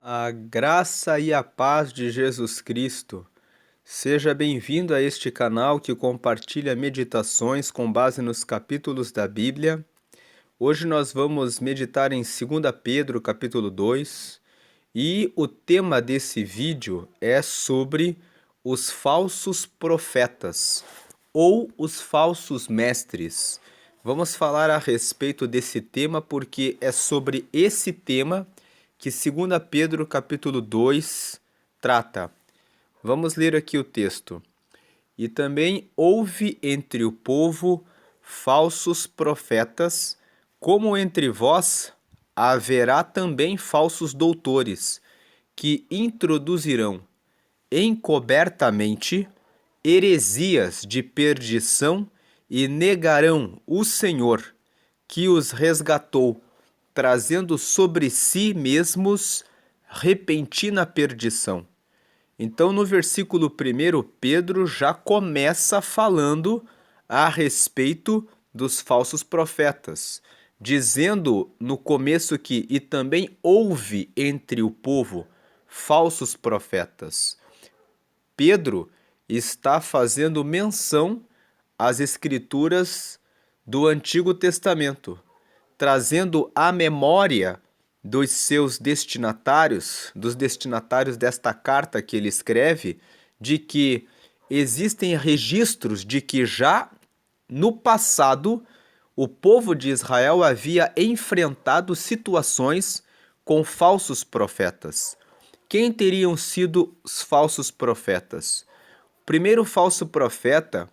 A graça e a paz de Jesus Cristo. Seja bem-vindo a este canal que compartilha meditações com base nos capítulos da Bíblia. Hoje nós vamos meditar em 2 Pedro, capítulo 2, e o tema desse vídeo é sobre os falsos profetas ou os falsos mestres. Vamos falar a respeito desse tema porque é sobre esse tema que 2 Pedro capítulo 2 trata. Vamos ler aqui o texto. E também houve entre o povo falsos profetas, como entre vós haverá também falsos doutores, que introduzirão encobertamente heresias de perdição e negarão o Senhor, que os resgatou, trazendo sobre si mesmos repentina perdição. Então, no versículo 1, Pedro já começa falando a respeito dos falsos profetas, dizendo no começo que e também houve entre o povo falsos profetas. Pedro está fazendo menção às escrituras do Antigo Testamento, trazendo à memória dos seus destinatários, dos destinatários desta carta que ele escreve, de que existem registros de que já no passado o povo de Israel havia enfrentado situações com falsos profetas. Quem teriam sido os falsos profetas? O primeiro falso profeta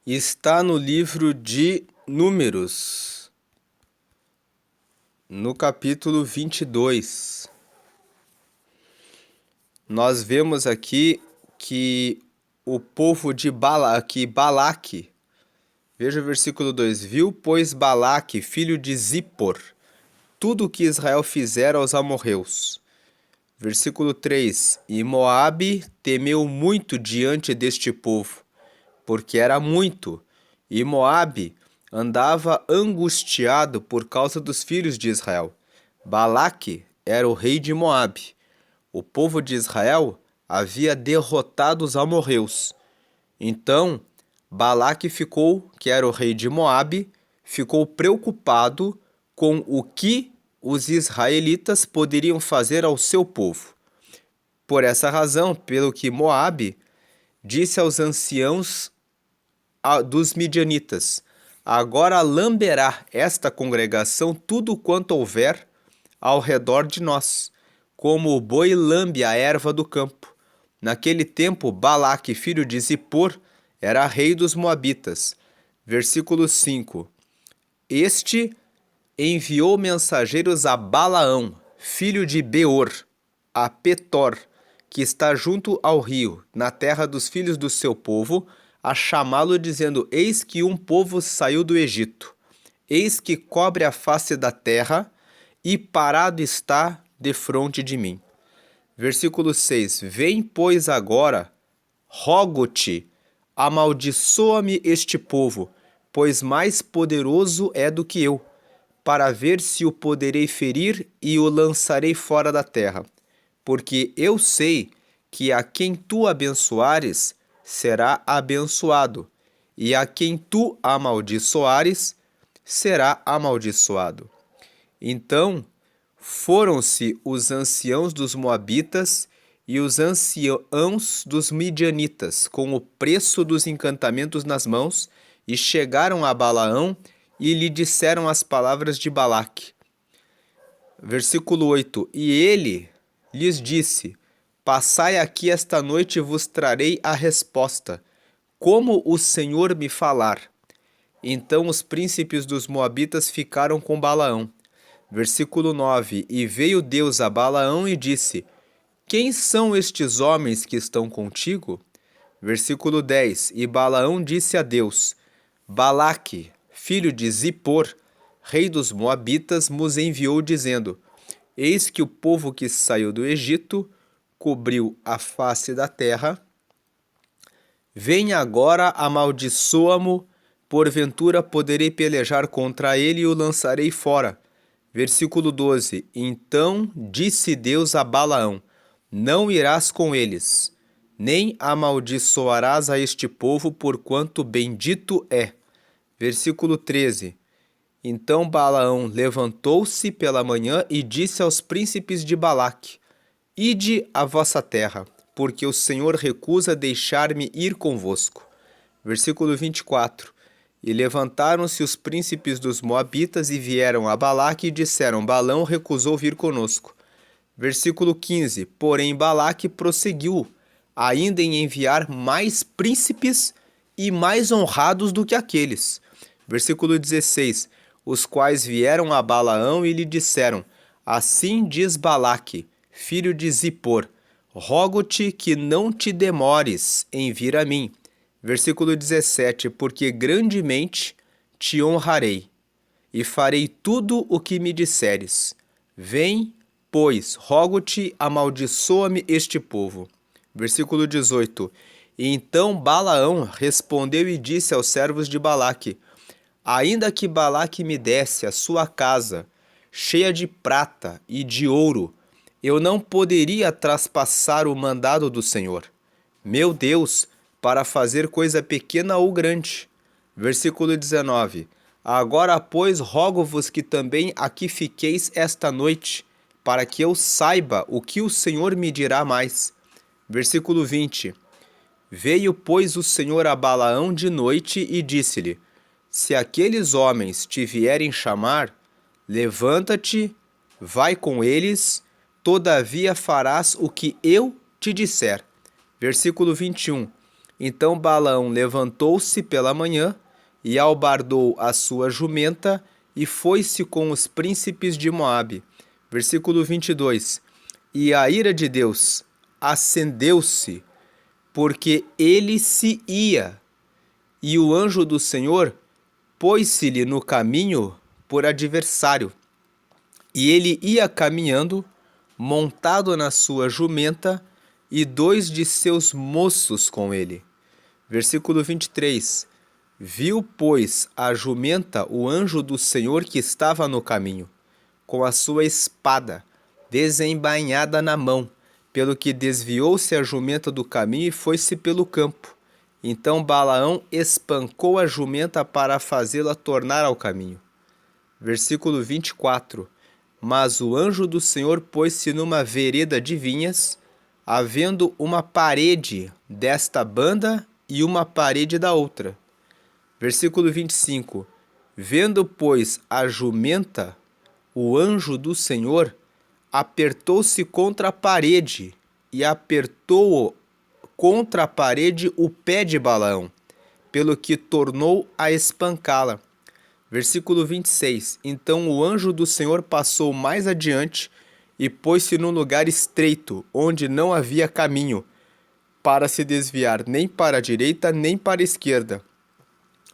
está no livro de Números, no capítulo 22. Nós vemos aqui que o povo de Balaque, veja o versículo 2, viu, pois Balaque, filho de Zippor, tudo o que Israel fizera aos amorreus. Versículo 3, e Moabe temeu muito diante deste povo, porque era muito, e Moabe andava angustiado por causa dos filhos de Israel. Balaque era o rei de Moabe. O povo de Israel havia derrotado os amorreus. Então, Balaque ficou, que era o rei de Moabe, ficou preocupado com o que os israelitas poderiam fazer ao seu povo. Por essa razão, pelo que Moabe disse aos anciãos dos midianitas: agora lamberá esta congregação tudo quanto houver ao redor de nós, como o boi lambe a erva do campo. Naquele tempo, Balaque, filho de Zippor, era rei dos Moabitas. Versículo 5. Este enviou mensageiros a Balaão, filho de Beor, a Petor, que está junto ao rio, na terra dos filhos do seu povo, a chamá-lo, dizendo: eis que um povo saiu do Egito, eis que cobre a face da terra, e parado está defronte de mim. Versículo 6, vem, pois, agora, rogo-te, amaldiçoa-me este povo, pois mais poderoso é do que eu, para ver se o poderei ferir e o lançarei fora da terra. Porque eu sei que a quem tu abençoares, será abençoado, e a quem tu amaldiçoares, será amaldiçoado. Então foram-se os anciãos dos Moabitas e os anciãos dos Midianitas, com o preço dos encantamentos nas mãos, e chegaram a Balaão e lhe disseram as palavras de Balaque. Versículo 8, e ele lhes disse: passai aqui esta noite e vos trarei a resposta, como o Senhor me falar. Então os príncipes dos Moabitas ficaram com Balaão. Versículo 9, e veio Deus a Balaão e disse: quem são estes homens que estão contigo? Versículo 10, e Balaão disse a Deus: Balaque, filho de Zippor, rei dos Moabitas, nos enviou dizendo: eis que o povo que saiu do Egito cobriu a face da terra. Venha agora, amaldiçoa-mo, porventura poderei pelejar contra ele e o lançarei fora. Versículo 12: Então disse Deus a Balaão: Não irás com eles, nem amaldiçoarás a este povo, porquanto bendito é. Versículo 13: Então Balaão levantou-se pela manhã e disse aos príncipes de Balaque: Ide à vossa terra, porque o Senhor recusa deixar-me ir convosco. Versículo 24: E levantaram-se os príncipes dos Moabitas e vieram a Balaque e disseram: Balaão recusou vir conosco. Versículo 15: Porém Balaque prosseguiu, ainda em enviar mais príncipes e mais honrados do que aqueles. Versículo 16: Os quais vieram a Balaão e lhe disseram: Assim diz Balaque, filho de Zippor: Rogo-te que não te demores em vir a mim. Versículo 17: Porque grandemente te honrarei, e farei tudo o que me disseres. Vem, pois, rogo-te, amaldiçoa-me este povo. Versículo 18: E então Balaão respondeu e disse aos servos de Balaque: Ainda que Balaque me desse a sua casa, cheia de prata e de ouro, eu não poderia traspassar o mandado do Senhor, meu Deus, para fazer coisa pequena ou grande. Versículo 19: Agora, pois, rogo-vos que também aqui fiqueis esta noite, para que eu saiba o que o Senhor me dirá mais. Versículo 20: Veio, pois, o Senhor a Balaão de noite e disse-lhe: Se aqueles homens te vierem chamar, levanta-te, vai com eles, todavia farás o que eu te disser. Versículo 21: Então Balaão levantou-se pela manhã e albardou a sua jumenta e foi-se com os príncipes de Moabe. Versículo 22: E a ira de Deus acendeu-se, porque ele se ia, e o anjo do Senhor pôs-se-lhe no caminho por adversário. E ele ia caminhando, montado na sua jumenta, e 2 de seus moços com ele. Versículo 23: Viu, pois, a jumenta o anjo do Senhor que estava no caminho, com a sua espada desembainhada na mão, pelo que desviou-se a jumenta do caminho e foi-se pelo campo. Então Balaão espancou a jumenta para fazê-la tornar ao caminho. Versículo 24: Mas o anjo do Senhor pôs-se numa vereda de vinhas, havendo uma parede desta banda e uma parede da outra. Versículo 25: Vendo, pois, a jumenta, o anjo do Senhor apertou-se contra a parede e apertou contra a parede o pé de Balaão, pelo que tornou a espancá-la. Versículo 26: Então o anjo do Senhor passou mais adiante e pôs-se num lugar estreito, onde não havia caminho para se desviar nem para a direita nem para a esquerda.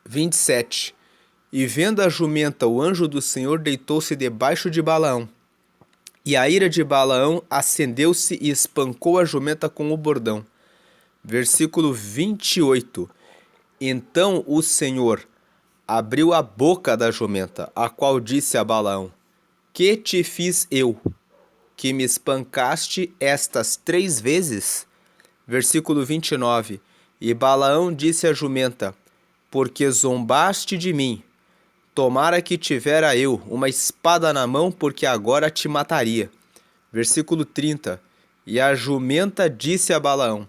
27: E vendo a jumenta, o anjo do Senhor deitou-se debaixo de Balaão. E a ira de Balaão acendeu-se e espancou a jumenta com o bordão. Versículo 28: Então o Senhor abriu a boca da jumenta, a qual disse a Balaão: Que te fiz eu, que me espancaste estas 3 vezes? Versículo 29: E Balaão disse à jumenta: Porque zombaste de mim, tomara que tivera eu uma espada na mão, porque agora te mataria. Versículo 30: E a jumenta disse a Balaão: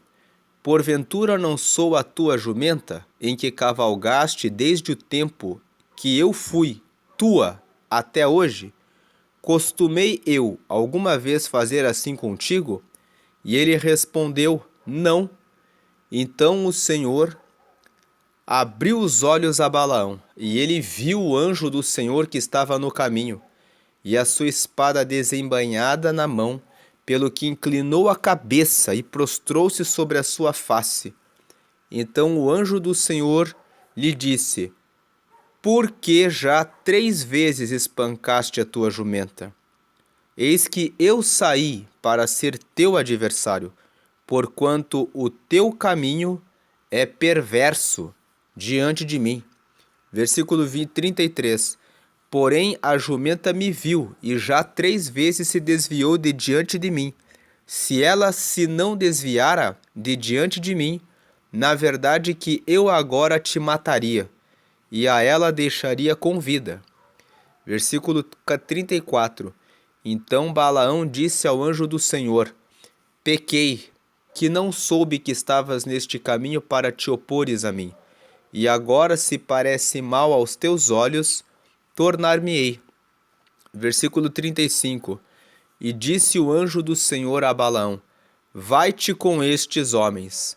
Porventura não sou a tua jumenta, em que cavalgaste desde o tempo que eu fui tua até hoje? Costumei eu alguma vez fazer assim contigo? E ele respondeu: Não. Então o Senhor abriu os olhos a Balaão, e ele viu o anjo do Senhor que estava no caminho, e a sua espada desembainhada na mão, pelo que inclinou a cabeça e prostrou-se sobre a sua face. Então o anjo do Senhor lhe disse: Por que já 3 vezes espancaste a tua jumenta? Eis que eu saí para ser teu adversário, porquanto o teu caminho é perverso diante de mim. Versículo 33: Porém a jumenta me viu, e já 3 vezes se desviou de diante de mim. Se ela se não desviara de diante de mim, na verdade que eu agora te mataria, e a ela deixaria com vida. Versículo 34. Então Balaão disse ao anjo do Senhor: Pequei, que não soube que estavas neste caminho para te opores a mim. E agora, se parece mal aos teus olhos, tornar-me-ei. Versículo 35. E disse o anjo do Senhor a Balaão: Vai-te com estes homens,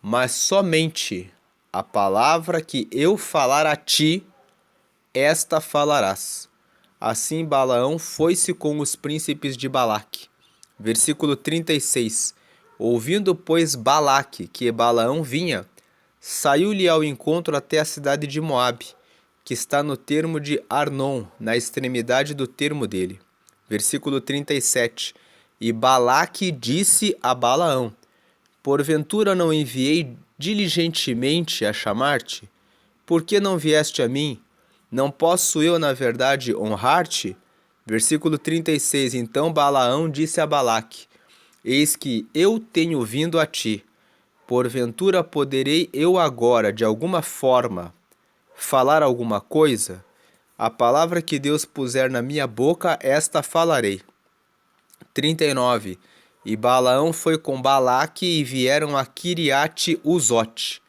mas somente a palavra que eu falar a ti, esta falarás. Assim Balaão foi-se com os príncipes de Balaque. Versículo 36. Ouvindo, pois, Balaque que Balaão vinha, saiu-lhe ao encontro até a cidade de Moabe, que está no termo de Arnon, na extremidade do termo dele. Versículo 37. E Balaque disse a Balaão: Porventura não enviei diligentemente a chamar-te? Por que não vieste a mim? Não posso eu, na verdade, honrar-te? Versículo 36. Então Balaão disse a Balaque: Eis que eu tenho vindo a ti. Porventura poderei eu agora, de alguma forma, falar alguma coisa? A palavra que Deus puser na minha boca, esta falarei. 39. E Balaão foi com Balaque e vieram a Quiriate-Uzote.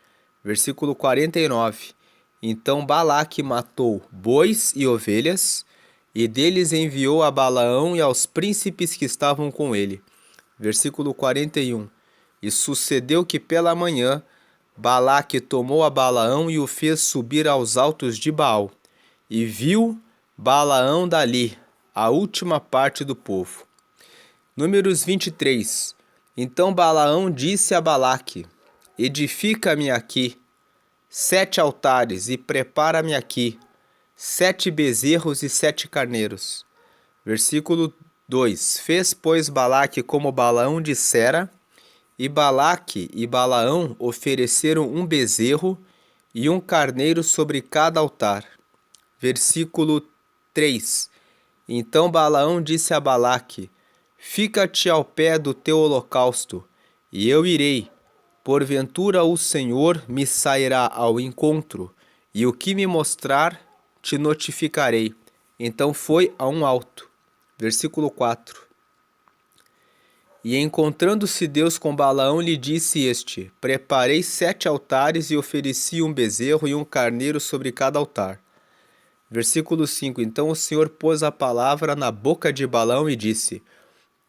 Versículo 49. Então Balaque matou bois e ovelhas, e deles enviou a Balaão e aos príncipes que estavam com ele. Versículo 41. E sucedeu que pela manhã Balaque tomou a Balaão e o fez subir aos altos de Baal. E viu Balaão dali a última parte do povo. Números 23. Então Balaão disse a Balaque: Edifica-me aqui 7 altares e prepara-me aqui 7 bezerros e 7 carneiros. Versículo 2. Fez, pois, Balaque como Balaão dissera, e Balaque e Balaão ofereceram um bezerro e um carneiro sobre cada altar. Versículo 3. Então Balaão disse a Balaque: Fica-te ao pé do teu holocausto, e eu irei. Porventura o Senhor me sairá ao encontro, e o que me mostrar te notificarei. Então foi a um alto. Versículo 4. E encontrando-se Deus com Balaão, lhe disse este: Preparei 7 altares e ofereci um bezerro e um carneiro sobre cada altar. Versículo 5. Então o Senhor pôs a palavra na boca de Balaão e disse: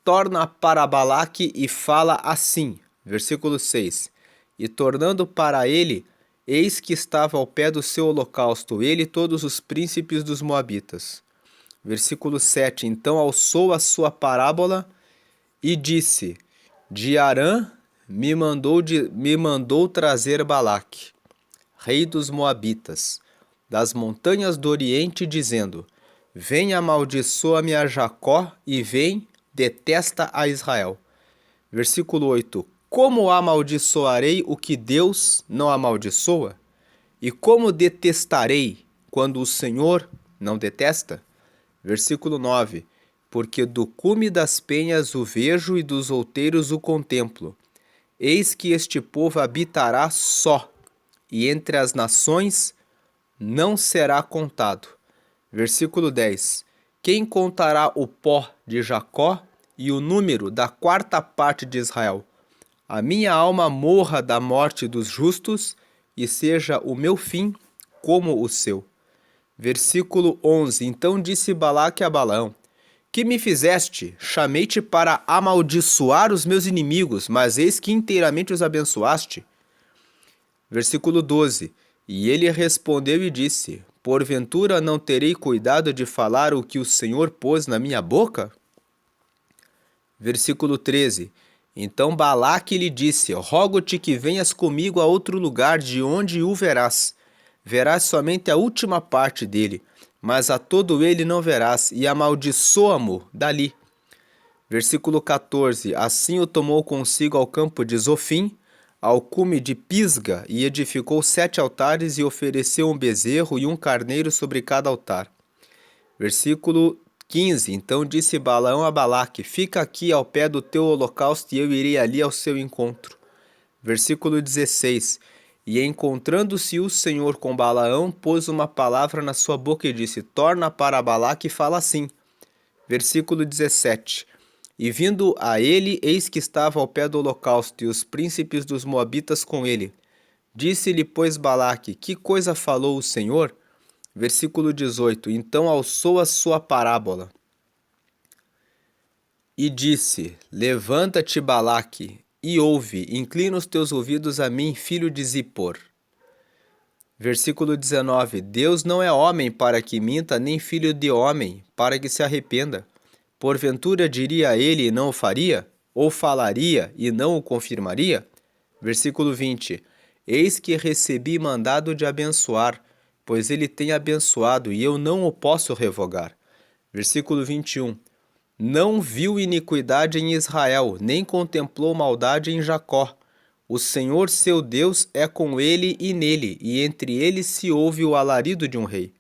Torna para Balaque e fala assim. Versículo 6. E tornando para ele, eis que estava ao pé do seu holocausto, ele e todos os príncipes dos Moabitas. Versículo 7. Então alçou a sua parábola e disse: De Arã me mandou trazer Balaque, rei dos Moabitas, das montanhas do Oriente, dizendo: Vem, amaldiçoa-me a Jacó, e vem, detesta a Israel. Versículo 8. Como amaldiçoarei o que Deus não amaldiçoa? E como detestarei quando o Senhor não detesta? Versículo 9. Porque do cume das penhas o vejo e dos outeiros o contemplo. Eis que este povo habitará só, e entre as nações não será contado. Versículo 10. Quem contará o pó de Jacó e o número da 4ª parte de Israel? A minha alma morra da morte dos justos, e seja o meu fim como o seu. Versículo 11. Então disse Balaque a Balaão: Que me fizeste? Chamei-te para amaldiçoar os meus inimigos, mas eis que inteiramente os abençoaste. Versículo 12. E ele respondeu e disse: Porventura não terei cuidado de falar o que o Senhor pôs na minha boca? Versículo 13. Então Balaque lhe disse: Rogo-te que venhas comigo a outro lugar de onde o verás. Verás somente a última parte dele, mas a todo ele não verás, e amaldiçoa-mo dali. Versículo 14. Assim o tomou consigo ao campo de Zofim, ao cume de Pisga, e edificou 7 altares e ofereceu um bezerro e um carneiro sobre cada altar. Versículo 15. Então disse Balaão a Balaque: fica aqui ao pé do teu holocausto e eu irei ali ao seu encontro. Versículo 16. E encontrando-se o Senhor com Balaão, pôs uma palavra na sua boca e disse: torna para Balaque e fala assim. Versículo 17. E vindo a ele, eis que estava ao pé do holocausto, e os príncipes dos moabitas com ele. Disse-lhe, pois, Balaque: que coisa falou o Senhor? Versículo 18. Então alçou a sua parábola e disse: levanta-te, Balaque, e ouve, inclina os teus ouvidos a mim, filho de Zippor. Versículo 19. Deus não é homem para que minta, nem filho de homem para que se arrependa. Porventura diria ele e não o faria? Ou falaria e não o confirmaria? Versículo 20. Eis que recebi mandado de abençoar, pois ele tem abençoado e eu não o posso revogar. Versículo 21. Não viu iniquidade em Israel, nem contemplou maldade em Jacó. O Senhor seu Deus é com ele e nele, e entre eles se ouve o alarido de um rei.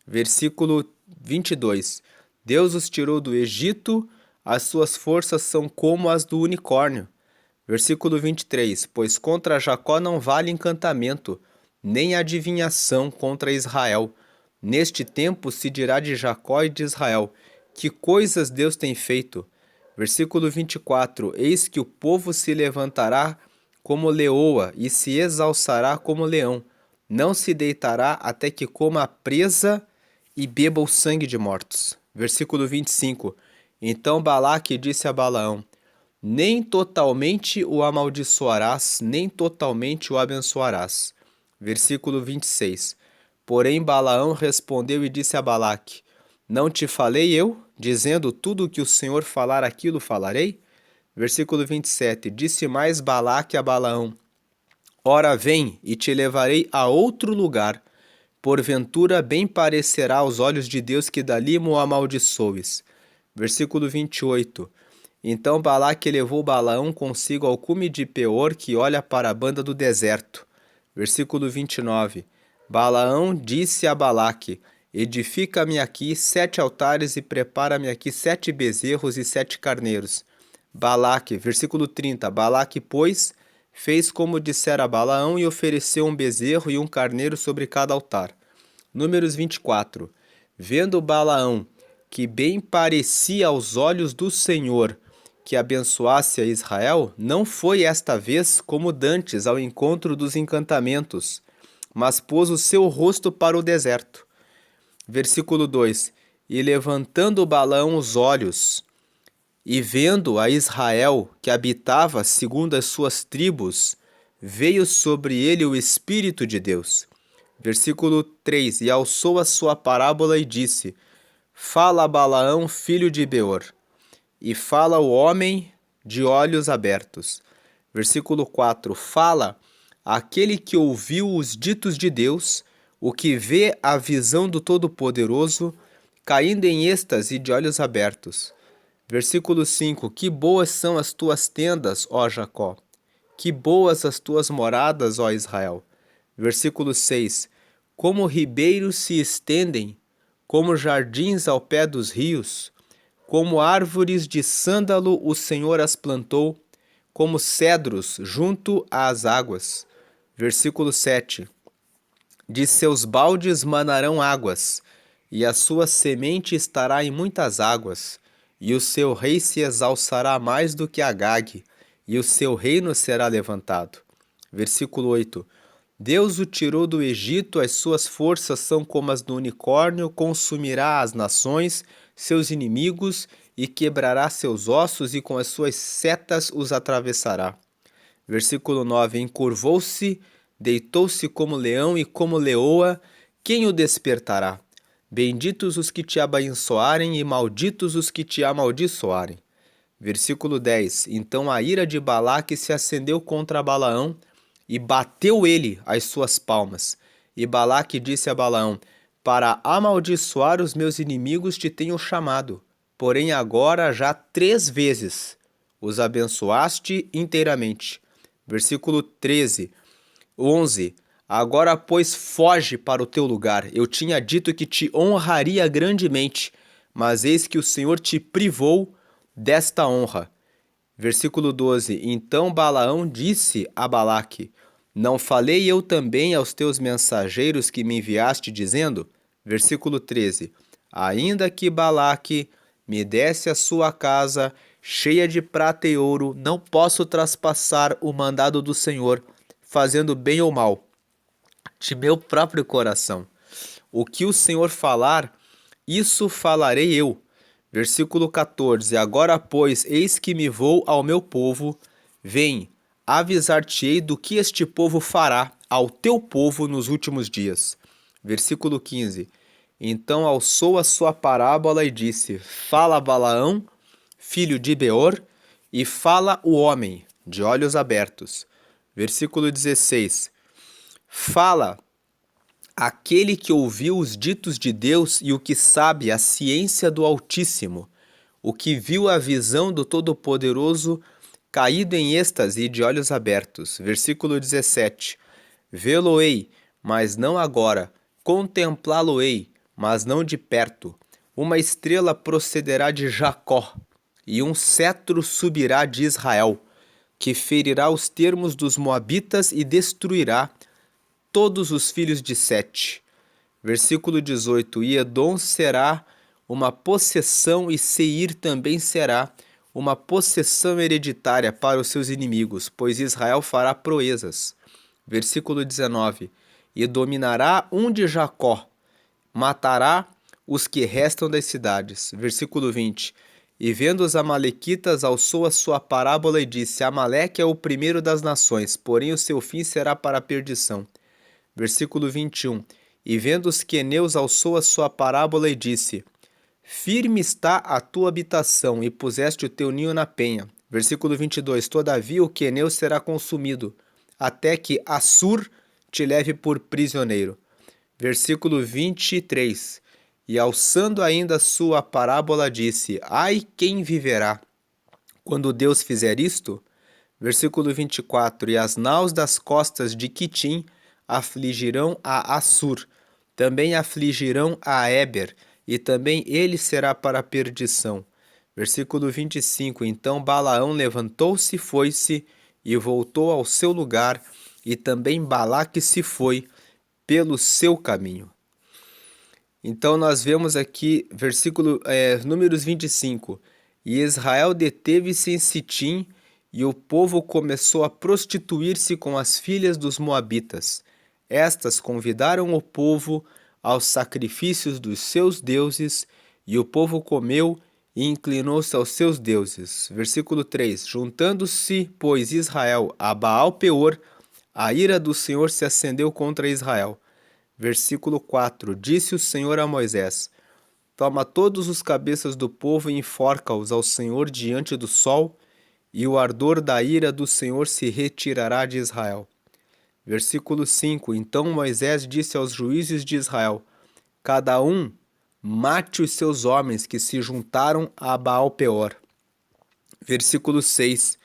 Versículo 22. Deus os tirou do Egito, as suas forças são como as do unicórnio. Versículo 23. Pois contra Jacó não vale encantamento, nem adivinhação contra Israel. Neste tempo se dirá de Jacó e de Israel: que coisas Deus tem feito. Versículo 24. Eis que o povo se levantará como leoa e se exalçará como leão. Não se deitará até que coma a presa e beba o sangue de mortos. Versículo 25. Então Balaque disse a Balaão: nem totalmente o amaldiçoarás, nem totalmente o abençoarás. Versículo 26. Porém Balaão respondeu e disse a Balaque: não te falei eu, dizendo tudo o que o Senhor falar, aquilo falarei? Versículo 27. Disse mais Balaque a Balaão: ora vem, e te levarei a outro lugar. Porventura bem parecerá aos olhos de Deus que dali mo amaldiçoes. Versículo 28. Então Balaque levou Balaão consigo ao cume de Peor, que olha para a banda do deserto. Versículo 29. Balaão disse a Balaque: edifica-me aqui 7 altares e prepara-me aqui 7 bezerros e 7 carneiros. Balaque, versículo 30. Balaque, pois, fez como dissera Balaão e ofereceu um bezerro e um carneiro sobre cada altar. Números 24. Vendo Balaão que bem parecia aos olhos do Senhor que abençoasse a Israel, não foi esta vez como dantes ao encontro dos encantamentos, mas pôs o seu rosto para o deserto. Versículo 2. E levantando Balaão os olhos, e vendo a Israel que habitava segundo as suas tribos, veio sobre ele o Espírito de Deus. Versículo 3. E alçou a sua parábola e disse: fala Balaão, filho de Beor, e fala o homem de olhos abertos. Versículo 4. Fala aquele que ouviu os ditos de Deus, o que vê a visão do Todo-Poderoso, caindo em êxtase de olhos abertos. Versículo 5. Que boas são as tuas tendas, ó Jacó! Que boas as tuas moradas, ó Israel! Versículo 6. Como ribeiros se estendem, como jardins ao pé dos rios, como árvores de sândalo o Senhor as plantou, como cedros junto às águas. Versículo 7. De seus baldes manarão águas, e a sua semente estará em muitas águas, e o seu rei se exalçará mais do que Agag, e o seu reino será levantado. Versículo 8. Deus o tirou do Egito, as suas forças são como as do unicórnio, consumirá as nações, seus inimigos, e quebrará seus ossos, e com as suas setas os atravessará. Versículo 9. Encurvou-se, deitou-se como leão e como leoa, quem o despertará? Benditos os que te abençoarem e malditos os que te amaldiçoarem. Versículo 10. Então a ira de Balaque se acendeu contra Balaão, e bateu ele as suas palmas. E Balaque disse a Balaão: para amaldiçoar os meus inimigos te tenho chamado, porém agora já 3 vezes os abençoaste inteiramente. Versículo 11. Agora, pois, foge para o teu lugar. Eu tinha dito que te honraria grandemente, mas eis que o Senhor te privou desta honra. Versículo 12. Então Balaão disse a Balaque: Não falei eu também aos teus mensageiros que me enviaste, dizendo? Versículo 13. Ainda que Balaque me desse a sua casa cheia de prata e ouro, não posso traspassar o mandado do Senhor, fazendo bem ou mal, de meu próprio coração. O que o Senhor falar, isso falarei eu. Versículo 14. Agora, pois, eis que me vou ao meu povo, vem, avisar-te-ei do que este povo fará ao teu povo nos últimos dias. Versículo 15. Então alçou a sua parábola e disse: Fala Balaão, filho de Beor, e fala o homem, de olhos abertos. Versículo 16. Fala aquele que ouviu os ditos de Deus e o que sabe a ciência do Altíssimo, o que viu a visão do Todo-Poderoso, caído em êxtase e de olhos abertos. Versículo 17. Vê-lo-ei, mas não agora. Contemplá-lo-ei, mas não de perto. Uma estrela procederá de Jacó, e um cetro subirá de Israel, que ferirá os termos dos Moabitas e destruirá todos os filhos de Sete. Versículo 18. E Edom será uma possessão e Seir também será uma possessão hereditária para os seus inimigos, pois Israel fará proezas. Versículo 19. E dominará um de Jacó, matará os que restam das cidades. Versículo 20. E vendo os amalequitas, alçou a sua parábola e disse: Amaleque é o primeiro das nações, porém o seu fim será para a perdição. Versículo 21. E vendo os queneus, alçou a sua parábola e disse: Firme está a tua habitação, e puseste o teu ninho na penha. Versículo 22. Todavia o queneu será consumido, até que Assur te leve por prisioneiro. Versículo 23. E alçando ainda a sua parábola, disse: Ai, quem viverá quando Deus fizer isto? Versículo 24. E as naus das costas de Quitim afligirão a Assur, também afligirão a Éber, e também ele será para a perdição. Versículo 25. Então Balaão levantou-se, foi-se e voltou ao seu lugar, e também Balaque se foi pelo seu caminho. Então nós vemos aqui, Números 25. E Israel deteve-se em Sitim, e o povo começou a prostituir-se com as filhas dos moabitas. Estas convidaram o povo aos sacrifícios dos seus deuses, e o povo comeu e inclinou-se aos seus deuses. Versículo 3. Juntando-se, pois, Israel a Baal-Peor, a ira do Senhor se acendeu contra Israel. Versículo 4. Disse o Senhor a Moisés: Toma todos os cabeças do povo e enforca-os ao Senhor diante do sol, e o ardor da ira do Senhor se retirará de Israel. Versículo 5. Então Moisés disse aos juízes de Israel: Cada um mate os seus homens que se juntaram a Baal-Peor. Versículo 6.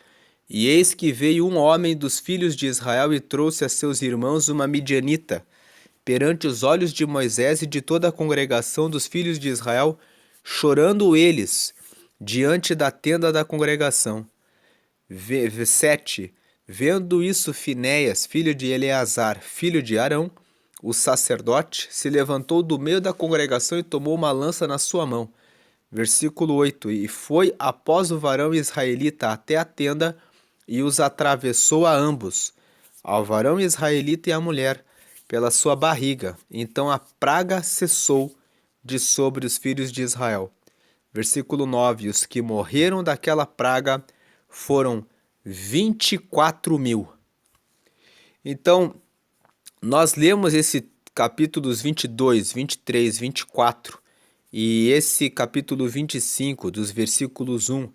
E eis que veio um homem dos filhos de Israel e trouxe a seus irmãos uma midianita, perante os olhos de Moisés e de toda a congregação dos filhos de Israel, chorando eles diante da tenda da congregação. 7. Vendo isso, Finéias, filho de Eleazar, filho de Arão, o sacerdote, se levantou do meio da congregação e tomou uma lança na sua mão. Versículo 8. E foi após o varão israelita até a tenda e os atravessou a ambos, ao varão israelita e à mulher, pela sua barriga. Então a praga cessou de sobre os filhos de Israel. Versículo 9. Os que morreram daquela praga foram 24.000. Então, nós lemos esse capítulos 22, 23, 24 e esse capítulo 25, dos versículos 1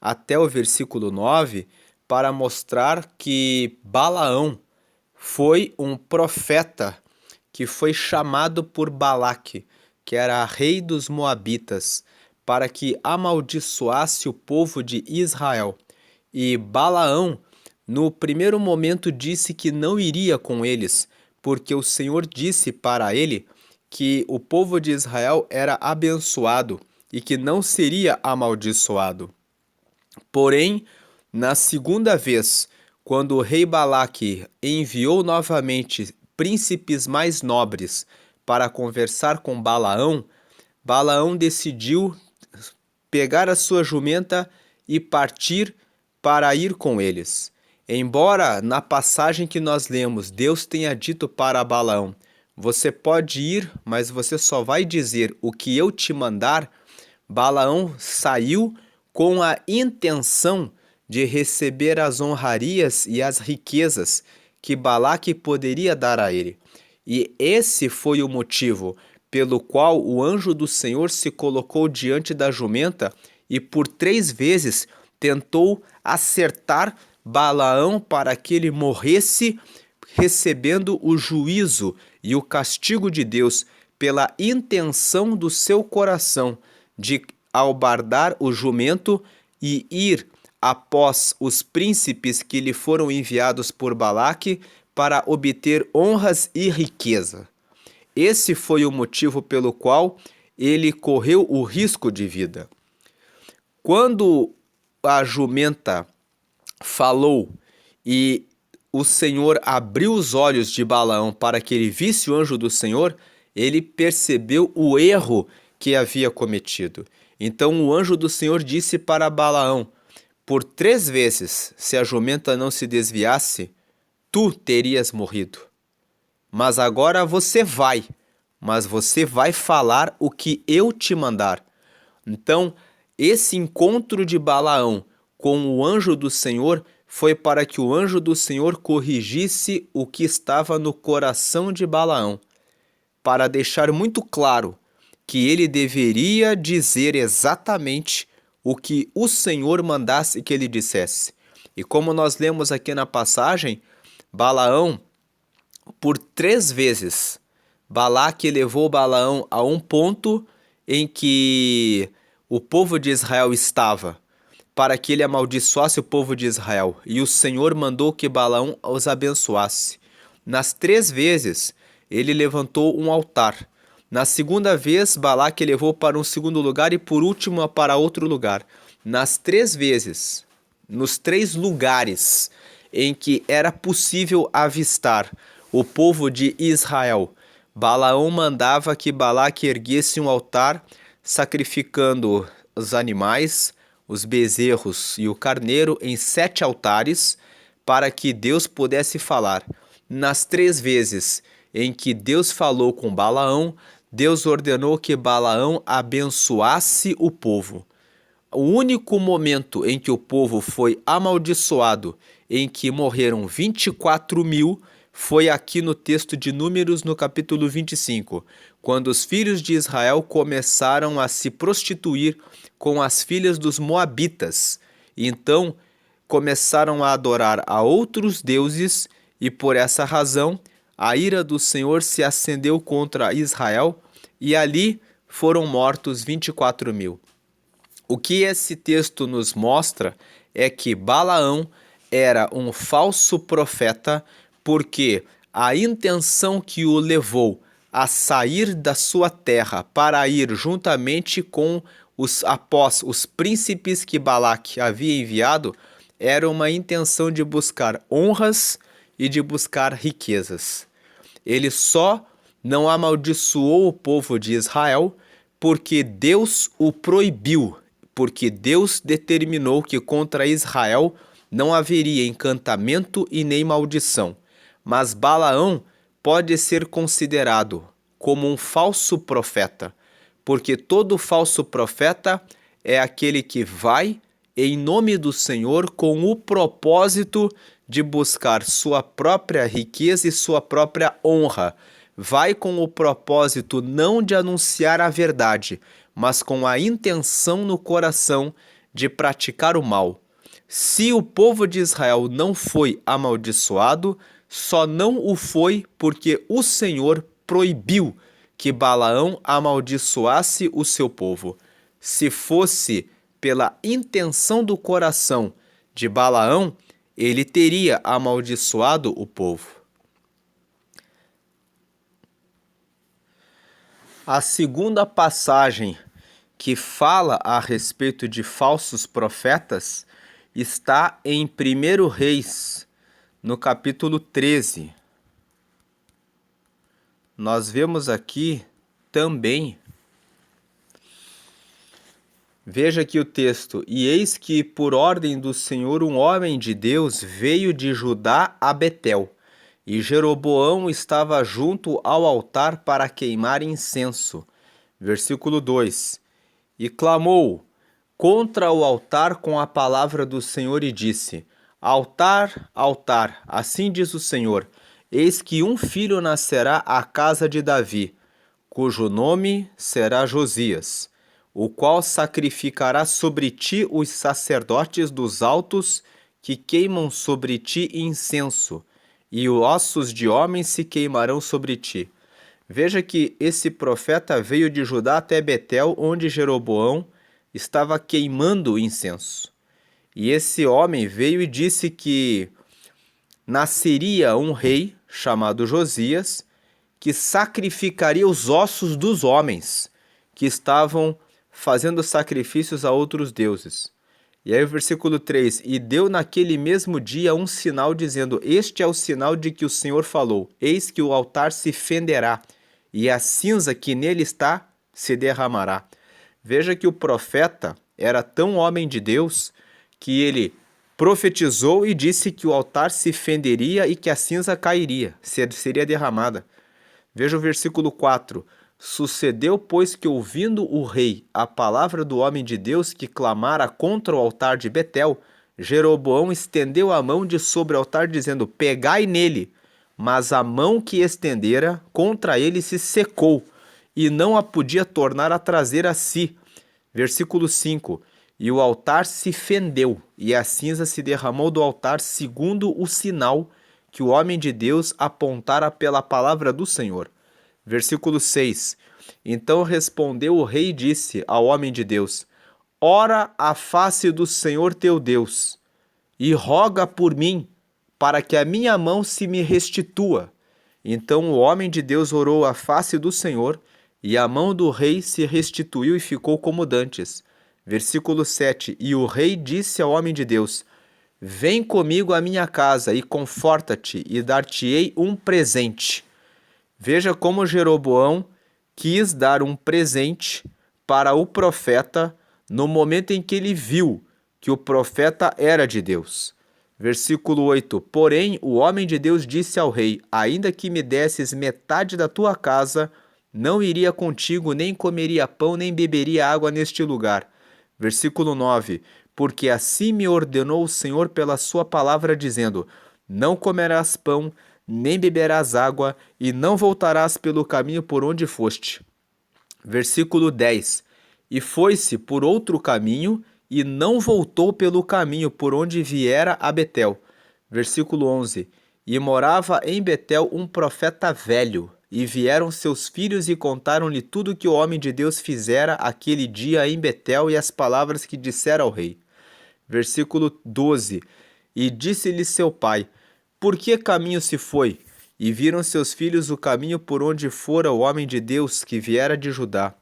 até o versículo 9, para mostrar que Balaão foi um profeta que foi chamado por Balaque, que era rei dos Moabitas, para que amaldiçoasse o povo de Israel. E Balaão, no primeiro momento, disse que não iria com eles, porque o Senhor disse para ele que o povo de Israel era abençoado e que não seria amaldiçoado. Porém, na segunda vez, quando o rei Balaque enviou novamente príncipes mais nobres para conversar com Balaão, Balaão decidiu pegar a sua jumenta e partir para ir com eles. Embora na passagem que nós lemos, Deus tenha dito para Balaão: você pode ir, mas você só vai dizer o que eu te mandar. Balaão saiu com a intenção de receber as honrarias e as riquezas que Balaque poderia dar a ele. E esse foi o motivo pelo qual o anjo do Senhor se colocou diante da jumenta e por 3 vezes tentou acertar Balaão para que ele morresse, recebendo o juízo e o castigo de Deus pela intenção do seu coração de albardar o jumento e ir após os príncipes que lhe foram enviados por Balaque para obter honras e riqueza. Esse foi o motivo pelo qual ele correu o risco de vida. Quando a jumenta falou e o Senhor abriu os olhos de Balaão para que ele visse o anjo do Senhor, ele percebeu o erro que havia cometido. Então o anjo do Senhor disse para Balaão: por 3 vezes, se a jumenta não se desviasse, tu terias morrido. Mas agora você vai, mas você vai falar o que eu te mandar. Então, esse encontro de Balaão com o anjo do Senhor foi para que o anjo do Senhor corrigisse o que estava no coração de Balaão, para deixar muito claro que ele deveria dizer exatamente o que o Senhor mandasse que ele dissesse. E como nós lemos aqui na passagem, Balaão, por 3 vezes, Balaque levou Balaão a um ponto em que o povo de Israel estava, para que ele amaldiçoasse o povo de Israel. E o Senhor mandou que Balaão os abençoasse. Nas 3 vezes, ele levantou um altar. Na segunda vez, Balaque levou para um segundo lugar e por último para outro lugar. Nas 3 vezes, nos 3 lugares em que era possível avistar o povo de Israel, Balaão mandava que Balaque erguesse um altar, sacrificando os animais, os bezerros e o carneiro em 7 altares, para que Deus pudesse falar. Nas 3 vezes em que Deus falou com Balaão, Deus ordenou que Balaão abençoasse o povo. O único momento em que o povo foi amaldiçoado, em que morreram 24.000, foi aqui no texto de Números, no capítulo 25, quando os filhos de Israel começaram a se prostituir com as filhas dos moabitas. Então, começaram a adorar a outros deuses e, por essa razão, a ira do Senhor se acendeu contra Israel e ali foram mortos 24.000. O que esse texto nos mostra é que Balaão era um falso profeta, porque a intenção que o levou a sair da sua terra para ir juntamente com após os príncipes que Balaque havia enviado era uma intenção de buscar honras e de buscar riquezas. Ele só não amaldiçoou o povo de Israel porque Deus o proibiu, porque Deus determinou que contra Israel não haveria encantamento e nem maldição. Mas Balaão pode ser considerado como um falso profeta, porque todo falso profeta é aquele que vai em nome do Senhor com o propósito de buscar sua própria riqueza e sua própria honra. Vai com o propósito não de anunciar a verdade, mas com a intenção no coração de praticar o mal. Se o povo de Israel não foi amaldiçoado, só não o foi porque o Senhor proibiu que Balaão amaldiçoasse o seu povo. Se fosse pela intenção do coração de Balaão, ele teria amaldiçoado o povo. A segunda passagem que fala a respeito de falsos profetas está em 1 Reis, no capítulo 13. Nós vemos aqui também, veja aqui o texto: e eis que por ordem do Senhor um homem de Deus veio de Judá a Betel, e Jeroboão estava junto ao altar para queimar incenso. Versículo 2: e clamou contra o altar com a palavra do Senhor e disse: altar, altar, assim diz o Senhor, eis que um filho nascerá à casa de Davi, cujo nome será Josias, o qual sacrificará sobre ti os sacerdotes dos altos que queimam sobre ti incenso, e ossos de homens se queimarão sobre ti. Veja que esse profeta veio de Judá até Betel, onde Jeroboão estava queimando incenso. E esse homem veio e disse que nasceria um rei chamado Josias, que sacrificaria os ossos dos homens que estavam fazendo sacrifícios a outros deuses. E aí o versículo 3: e deu naquele mesmo dia um sinal, dizendo: este é o sinal de que o Senhor falou, eis que o altar se fenderá, e a cinza que nele está se derramará. Veja que o profeta era tão homem de Deus que ele profetizou e disse que o altar se fenderia e que a cinza cairia, seria derramada. Veja o versículo 4: sucedeu, pois, que ouvindo o rei a palavra do homem de Deus que clamara contra o altar de Betel, Jeroboão estendeu a mão de sobre o altar, dizendo: pegai nele. Mas a mão que estendera contra ele se secou, e não a podia tornar a trazer a si. Versículo 5: e o altar se fendeu, e a cinza se derramou do altar, segundo o sinal que o homem de Deus apontara pela palavra do Senhor. Versículo 6: então respondeu o rei e disse ao homem de Deus: ora a face do Senhor teu Deus, e roga por mim, para que a minha mão se me restitua. Então o homem de Deus orou à face do Senhor, e a mão do rei se restituiu e ficou como dantes. Versículo 7: e o rei disse ao homem de Deus: vem comigo à minha casa e conforta-te, e dar-te-ei um presente. Veja como Jeroboão quis dar um presente para o profeta no momento em que ele viu que o profeta era de Deus. Versículo 8: porém, o homem de Deus disse ao rei: ainda que me desses metade da tua casa, não iria contigo, nem comeria pão, nem beberia água neste lugar. Versículo 9: porque assim me ordenou o Senhor pela sua palavra, dizendo: não comerás pão, nem beberás água, e não voltarás pelo caminho por onde foste. Versículo 10: e foi-se por outro caminho, e não voltou pelo caminho por onde viera a Betel. Versículo 11: e morava em Betel um profeta velho, e vieram seus filhos e contaram-lhe tudo que o homem de Deus fizera aquele dia em Betel e as palavras que dissera ao rei. Versículo 12: e disse-lhe seu pai: por que caminho se foi? E viram seus filhos o caminho por onde fora o homem de Deus que viera de Judá.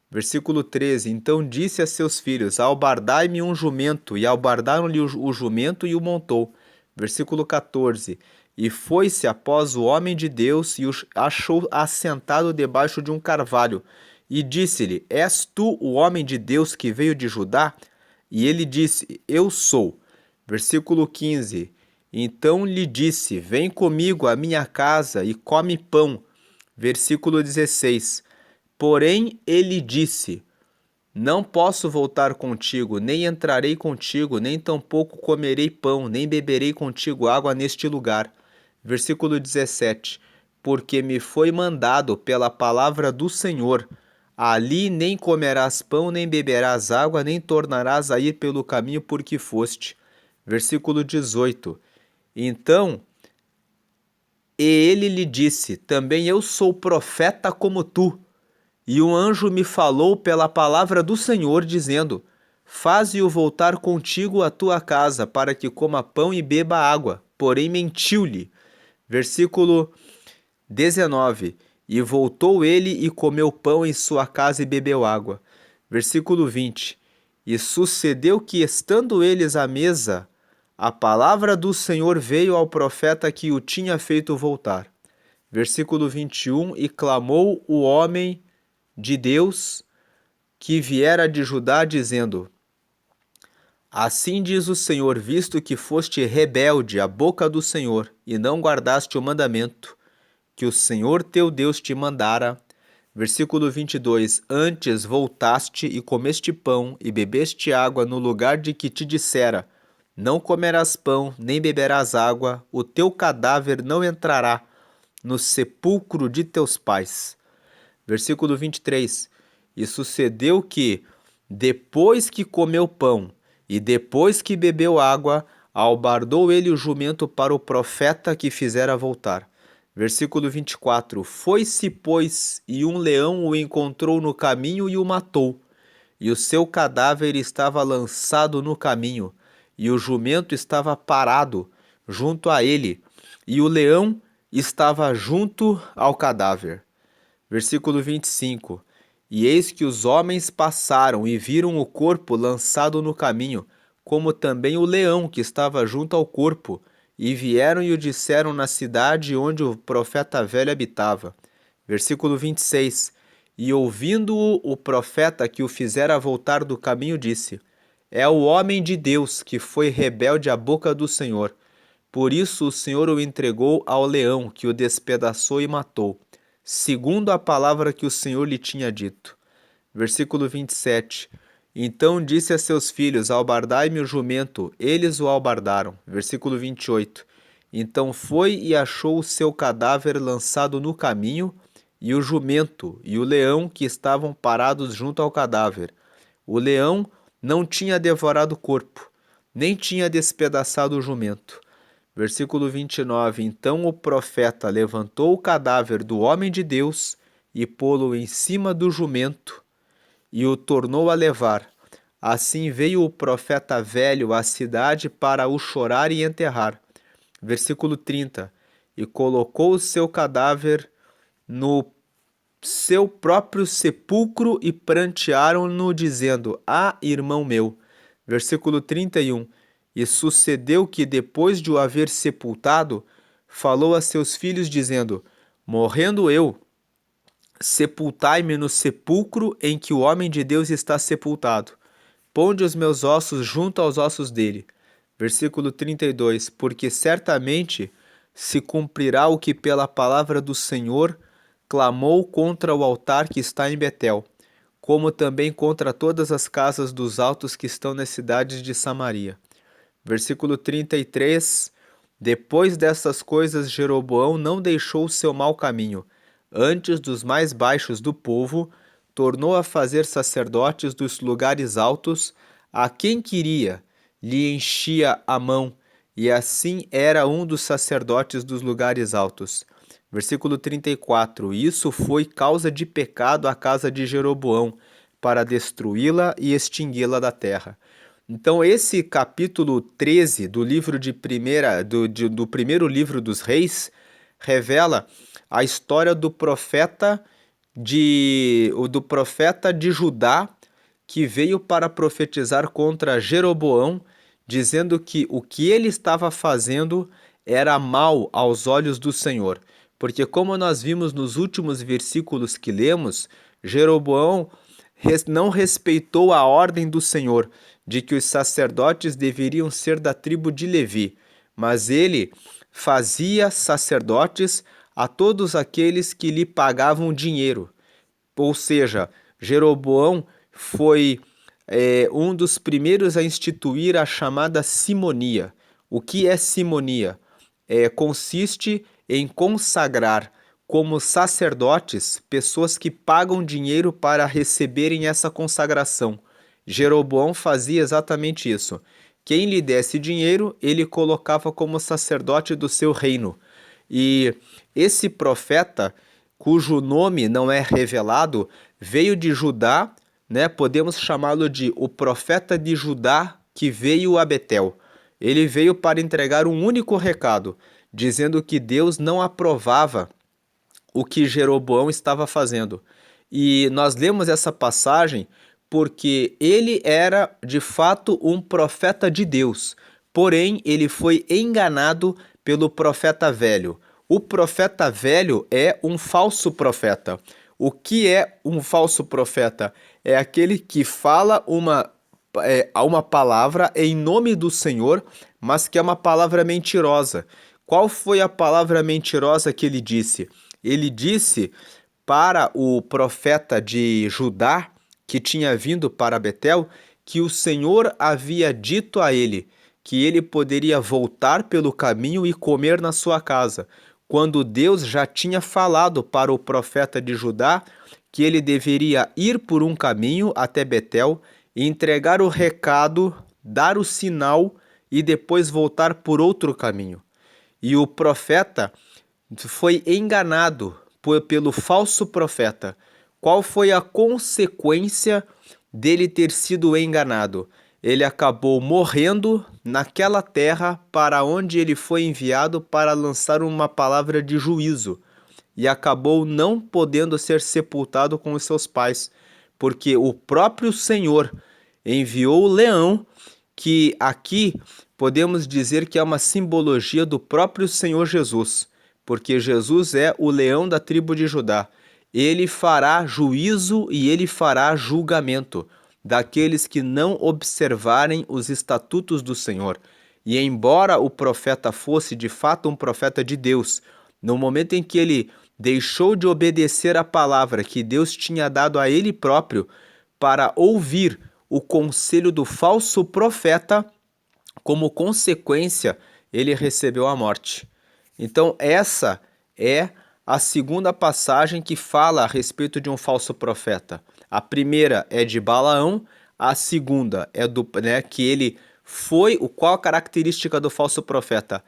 Versículo 13: então disse a seus filhos: albardai-me um jumento, e albardaram-lhe o jumento e o montou. Versículo 14: e foi-se após o homem de Deus e o achou assentado debaixo de um carvalho, e disse-lhe: és tu o homem de Deus que veio de Judá? E ele disse: eu sou. Versículo 15: então lhe disse: vem comigo à minha casa e come pão. Versículo 16: porém ele disse: não posso voltar contigo, nem entrarei contigo, nem tampouco comerei pão, nem beberei contigo água neste lugar. Versículo 17: porque me foi mandado pela palavra do Senhor: ali nem comerás pão, nem beberás água, nem tornarás a ir pelo caminho por que foste. Versículo 18: então ele lhe disse: também eu sou profeta como tu. E um anjo me falou pela palavra do Senhor, dizendo: faze-o voltar contigo à tua casa, para que coma pão e beba água. Porém mentiu-lhe. Versículo 19: E voltou ele e comeu pão em sua casa e bebeu água. Versículo 20. E sucedeu que, estando eles à mesa, a palavra do Senhor veio ao profeta que o tinha feito voltar. Versículo 21. E clamou o homem de Deus que viera de Judá, dizendo: Assim diz o Senhor, visto que foste rebelde à boca do Senhor, e não guardaste o mandamento que o Senhor teu Deus te mandara. Versículo 22. Antes voltaste e comeste pão e bebeste água no lugar de que te dissera: Não comerás pão, nem beberás água, o teu cadáver não entrará no sepulcro de teus pais. Versículo 23. E sucedeu que, depois que comeu pão e depois que bebeu água, albardou ele o jumento para o profeta que fizera voltar. Versículo 24. Foi-se, pois, e um leão o encontrou no caminho e o matou. E o seu cadáver estava lançado no caminho, e o jumento estava parado junto a ele, e o leão estava junto ao cadáver. Versículo 25. E eis que os homens passaram e viram o corpo lançado no caminho, como também o leão que estava junto ao corpo, e vieram e o disseram na cidade onde o profeta velho habitava. Versículo 26. E ouvindo-o, o profeta que o fizera voltar do caminho disse: É o homem de Deus que foi rebelde à boca do Senhor. Por isso o Senhor o entregou ao leão, que o despedaçou e matou, segundo a palavra que o Senhor lhe tinha dito. Versículo 27. Então disse a seus filhos: Albardai-me o jumento. Eles o albardaram. Versículo 28. Então foi e achou o seu cadáver lançado no caminho, e o jumento e o leão que estavam parados junto ao cadáver. O leão não tinha devorado o corpo, nem tinha despedaçado o jumento. Versículo 29. Então o profeta levantou o cadáver do homem de Deus e pô-lo em cima do jumento e o tornou a levar. Assim veio o profeta velho à cidade para o chorar e enterrar. Versículo 30. E colocou o seu cadáver no seu próprio sepulcro e prantearam-no, dizendo: Ah, irmão meu. Versículo 31. E sucedeu que, depois de o haver sepultado, falou a seus filhos, dizendo: Morrendo eu, sepultai-me no sepulcro em que o homem de Deus está sepultado. Ponde os meus ossos junto aos ossos dele. Versículo 32. Porque certamente se cumprirá o que pela palavra do Senhor clamou contra o altar que está em Betel, como também contra todas as casas dos altos que estão nas cidades de Samaria. Versículo 33. Depois dessas coisas, Jeroboão não deixou o seu mau caminho. Antes dos mais baixos do povo, tornou a fazer sacerdotes dos lugares altos, a quem queria, lhe enchia a mão, e assim era um dos sacerdotes dos lugares altos. Versículo 34. Isso foi causa de pecado à casa de Jeroboão, para destruí-la e extingui-la da terra. Então esse capítulo 13 do livro do primeiro livro dos reis revela a história do profeta de Judá, que veio para profetizar contra Jeroboão, dizendo que o que ele estava fazendo era mal aos olhos do Senhor. Porque, como nós vimos nos últimos versículos que lemos, Jeroboão não respeitou a ordem do Senhor de que os sacerdotes deveriam ser da tribo de Levi, mas ele fazia sacerdotes a todos aqueles que lhe pagavam dinheiro. Ou seja, Jeroboão foi um dos primeiros a instituir a chamada simonia. O que é simonia? Consiste em consagrar como sacerdotes pessoas que pagam dinheiro para receberem essa consagração. Jeroboão fazia exatamente isso. Quem lhe desse dinheiro, ele colocava como sacerdote do seu reino. E esse profeta, cujo nome não é revelado, veio de Judá, né? Podemos chamá-lo de o profeta de Judá que veio a Betel. Ele veio para entregar um único recado, dizendo que Deus não aprovava o que Jeroboão estava fazendo. E nós lemos essa passagem porque ele era de fato um profeta de Deus, porém ele foi enganado pelo profeta velho. O profeta velho é um falso profeta. O que é um falso profeta? É aquele que fala uma palavra em nome do Senhor, mas que é uma palavra mentirosa. Qual foi a palavra mentirosa que ele disse? Ele disse para o profeta de Judá, que tinha vindo para Betel, que o Senhor havia dito a ele que ele poderia voltar pelo caminho e comer na sua casa, quando Deus já tinha falado para o profeta de Judá que ele deveria ir por um caminho até Betel, entregar o recado, dar o sinal e depois voltar por outro caminho. E o profeta foi enganado pelo falso profeta. Qual foi a consequência dele ter sido enganado? Ele acabou morrendo naquela terra para onde ele foi enviado para lançar uma palavra de juízo e acabou não podendo ser sepultado com os seus pais, porque o próprio Senhor enviou o leão, que aqui podemos dizer que é uma simbologia do próprio Senhor Jesus, porque Jesus é o leão da tribo de Judá. Ele fará juízo e ele fará julgamento daqueles que não observarem os estatutos do Senhor. E embora o profeta fosse de fato um profeta de Deus, no momento em que ele deixou de obedecer a palavra que Deus tinha dado a ele próprio para ouvir o conselho do falso profeta, como consequência, ele recebeu a morte. Então, essa é a segunda passagem que fala a respeito de um falso profeta. A primeira é de Balaão, a segunda é do, que ele foi, qual a característica do falso profeta?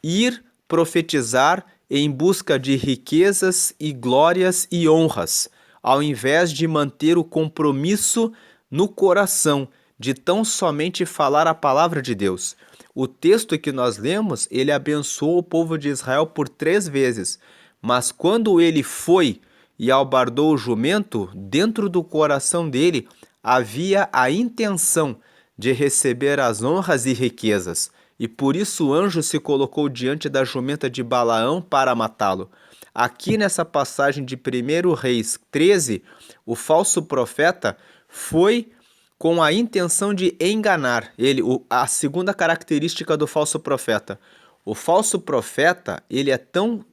Ir profetizar em busca de riquezas e glórias e honras, ao invés de manter o compromisso no coração de tão somente falar a palavra de Deus. O texto que nós lemos, ele abençoou o povo de Israel por 3 vezes, mas quando ele foi e albardou o jumento, dentro do coração dele havia a intenção de receber as honras e riquezas, e por isso o anjo se colocou diante da jumenta de Balaão para matá-lo. Aqui nessa passagem de 1 Reis 13, o falso profeta foi com a intenção de enganar ele. A segunda característica do falso profeta. O falso profeta, ele é tão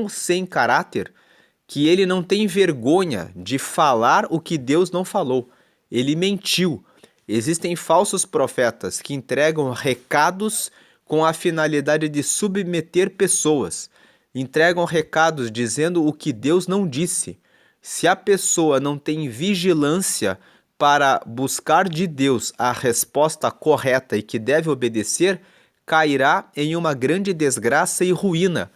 sem caráter que ele não tem vergonha de falar o que Deus não falou. Ele mentiu. Existem falsos profetas que entregam recados com a finalidade de submeter pessoas. Entregam recados dizendo o que Deus não disse. Se a pessoa não tem vigilância para buscar de Deus a resposta correta e que deve obedecer, cairá em uma grande desgraça e ruína.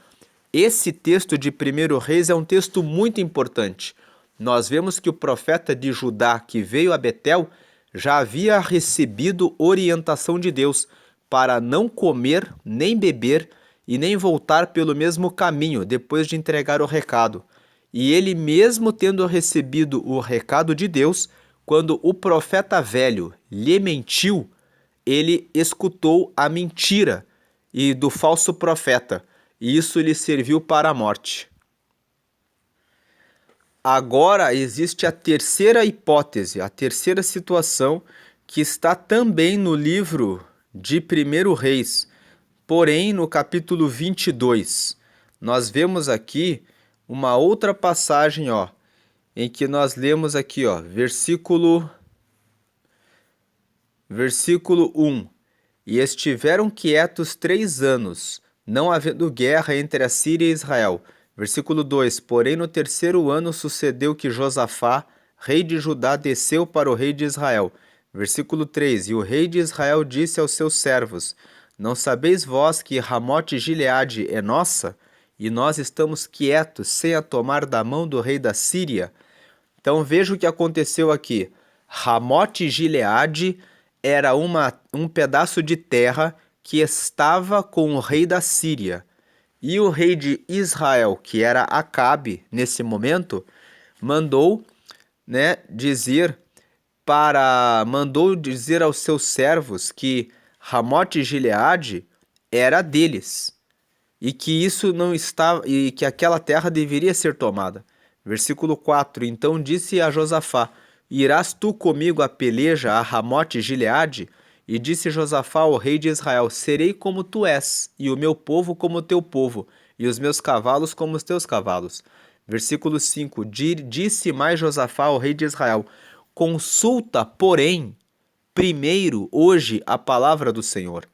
Esse texto de 1 Reis é um texto muito importante. Nós vemos que o profeta de Judá que veio a Betel já havia recebido orientação de Deus para não comer, nem beber e nem voltar pelo mesmo caminho depois de entregar o recado. E ele mesmo tendo recebido o recado de Deus, quando o profeta velho lhe mentiu, ele escutou a mentira e do falso profeta, e isso lhe serviu para a morte. Agora existe a terceira hipótese, a terceira situação, que está também no livro de 1 Reis, porém no capítulo 22. Nós vemos aqui uma outra passagem, em que nós lemos aqui, versículo 1. E estiveram quietos 3 anos, não havendo guerra entre a Síria e Israel. Versículo 2. Porém, no 3º ano sucedeu que Josafá, rei de Judá, desceu para o rei de Israel. Versículo 3. E o rei de Israel disse aos seus servos: Não sabeis vós que Ramote Gileade é nossa? E nós estamos quietos, sem a tomar da mão do rei da Síria? Então veja o que aconteceu aqui. Ramote Gileade era um pedaço de terra que estava com o rei da Síria. E o rei de Israel, que era Acabe, nesse momento, mandou, né, mandou dizer aos seus servos que Ramote Gileade era deles e que isso não estava e que aquela terra deveria ser tomada. Versículo 4. Então disse a Josafá: Irás tu comigo a peleja a Ramote Gileade? E disse Josafá ao rei de Israel: Serei como tu és, e o meu povo como o teu povo, e os meus cavalos como os teus cavalos. Versículo 5. Disse mais Josafá ao rei de Israel: Consulta, porém, primeiro hoje a palavra do Senhor.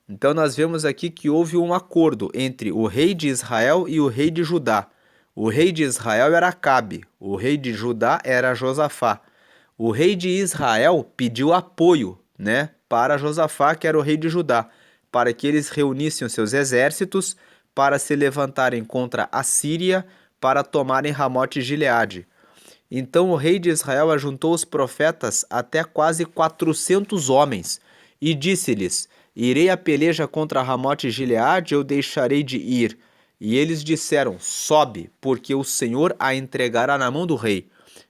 Então nós vemos aqui que houve um acordo entre o rei de Israel e o rei de Judá. O rei de Israel era Acabe, o rei de Judá era Josafá. O rei de Israel pediu apoio, né, para Josafá, que era o rei de Judá, para que eles reunissem os seus exércitos para se levantarem contra a Síria, para tomarem Ramote Gileade. Então o rei de Israel ajuntou os profetas até quase 400 homens e disse-lhes: Irei a peleja contra Ramote Gileade, eu deixarei de ir. E eles disseram: Sobe, porque o Senhor a entregará na mão do rei.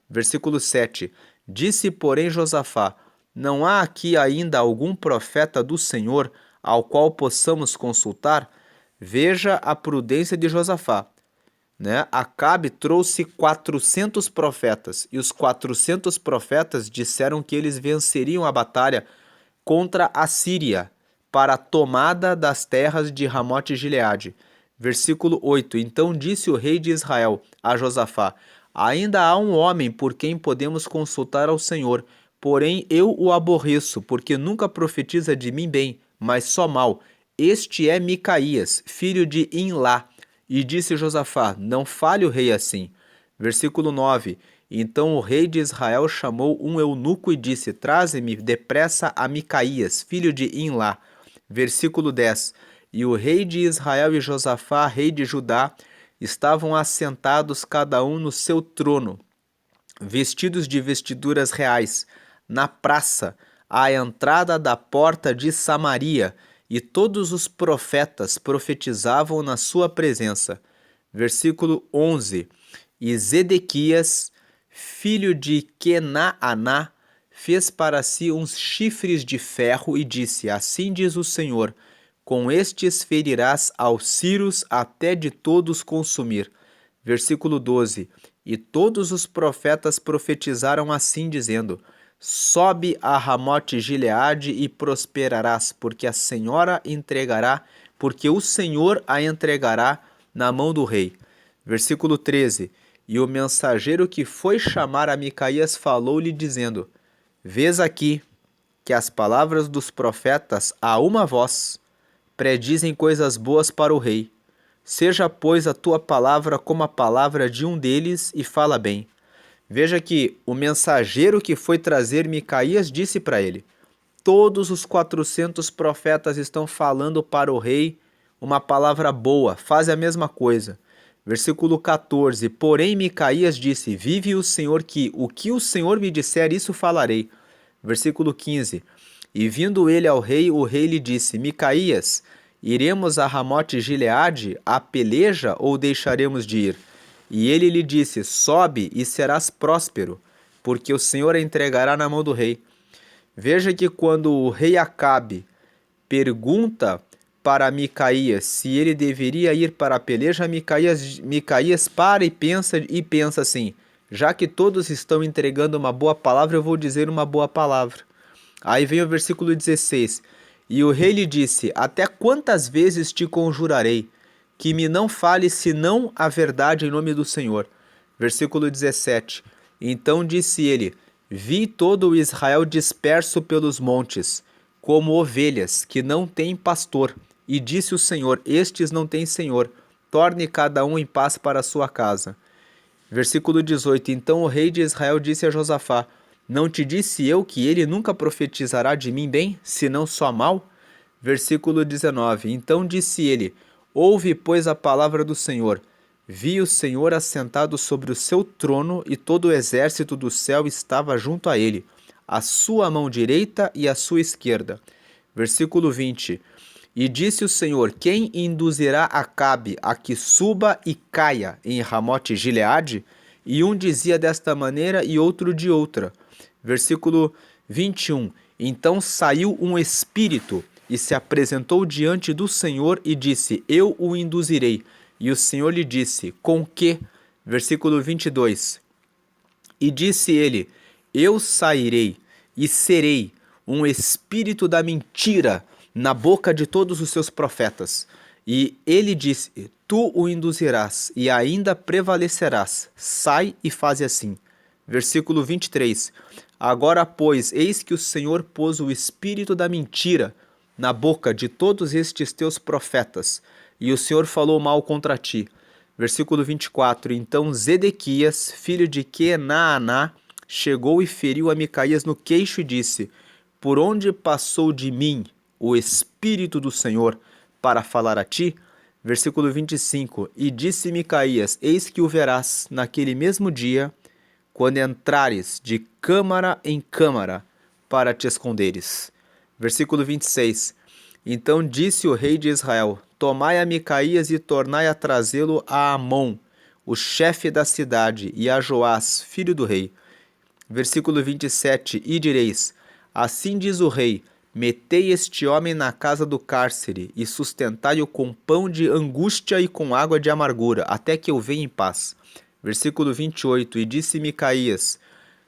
Versículo 7. Disse, porém, Josafá: Não há aqui ainda algum profeta do Senhor ao qual possamos consultar? Veja a prudência de Josafá, né? Acabe trouxe 400 profetas e os 400 profetas disseram que eles venceriam a batalha contra a Síria para a tomada das terras de Ramote Gileade. Versículo 8. Então disse o rei de Israel a Josafá: Ainda há um homem por quem podemos consultar ao Senhor, porém eu o aborreço, porque nunca profetiza de mim bem, mas só mal. Este é Micaías, filho de Imlá. E disse Josafá: Não fale o rei assim. Versículo 9. Então o rei de Israel chamou um eunuco e disse: Traze-me depressa a Micaías, filho de Imlá. Versículo 10. E o rei de Israel e Josafá, rei de Judá, estavam assentados cada um no seu trono, vestidos de vestiduras reais, na praça, à entrada da porta de Samaria, e todos os profetas profetizavam na sua presença. Versículo 11. E Zedequias, filho de Kenaaná, fez para si uns chifres de ferro e disse: Assim diz o Senhor: Com estes ferirás aos ciros até de todos consumir. Versículo 12. E todos os profetas profetizaram assim, dizendo: Sobe a Ramote Gileade e prosperarás, porque a Senhora entregará, porque o Senhor a entregará na mão do rei. Versículo 13. E o mensageiro que foi chamar a Micaías falou-lhe, dizendo: Vês aqui que as palavras dos profetas a uma voz predizem coisas boas para o rei. Seja, pois, a tua palavra como a palavra de um deles e fala bem. Veja que o mensageiro que foi trazer Micaías disse para ele: Todos os 400 profetas estão falando para o rei uma palavra boa, faz a mesma coisa. Versículo 14. Porém Micaías disse: Vive o Senhor que o que o Senhor me disser, isso falarei. Versículo 15. E vindo ele ao rei, o rei lhe disse: Micaías, iremos a Ramote Gileade a peleja ou deixaremos de ir? E ele lhe disse: Sobe e serás próspero, porque o Senhor a entregará na mão do rei. Veja que quando o rei Acabe pergunta para Micaías se ele deveria ir para a peleja, Micaías para e pensa assim: já que todos estão entregando uma boa palavra, eu vou dizer uma boa palavra. Aí vem o versículo 16. E o rei lhe disse: Até quantas vezes te conjurarei, que me não fales senão a verdade em nome do Senhor? Versículo 17. Então disse ele: Vi todo o Israel disperso pelos montes, como ovelhas que não têm pastor. E disse o Senhor: Estes não têm senhor, torne cada um em paz para a sua casa. Versículo 18. Então o rei de Israel disse a Josafá: Não te disse eu que ele nunca profetizará de mim bem, senão só mal? Versículo 19. Então disse ele: Ouve, pois, a palavra do Senhor. Vi o Senhor assentado sobre o seu trono, e todo o exército do céu estava junto a ele, a sua mão direita e a sua esquerda. Versículo 20. E disse o Senhor: quem induzirá Acabe a que suba e caia em Ramote Gileade? E um dizia desta maneira e outro de outra. Versículo 21. Então saiu um espírito e se apresentou diante do Senhor e disse: eu o induzirei. E o Senhor lhe disse: com que? Versículo 22. E disse ele: eu sairei e serei um espírito da mentira na boca de todos os seus profetas. E ele disse: tu o induzirás e ainda prevalecerás. Sai e faze assim. Versículo 23. Agora, pois, eis que o Senhor pôs o espírito da mentira na boca de todos estes teus profetas, e o Senhor falou mal contra ti. Versículo 24. Então Zedequias, filho de Kenaaná, chegou e feriu a Micaías no queixo e disse: por onde passou de mim o Espírito do Senhor para falar a ti? Versículo 25. E disse Micaías: eis que o verás naquele mesmo dia, quando entrares de câmara em câmara para te esconderes. Versículo 26. Então disse o rei de Israel: tomai a Micaías e tornai a trazê-lo a Amon, o chefe da cidade, e a Joás, filho do rei. Versículo 27. E direis: assim diz o rei: metei este homem na casa do cárcere e sustentai-o com pão de angústia e com água de amargura, até que eu venha em paz. Versículo 28. E disse Micaías: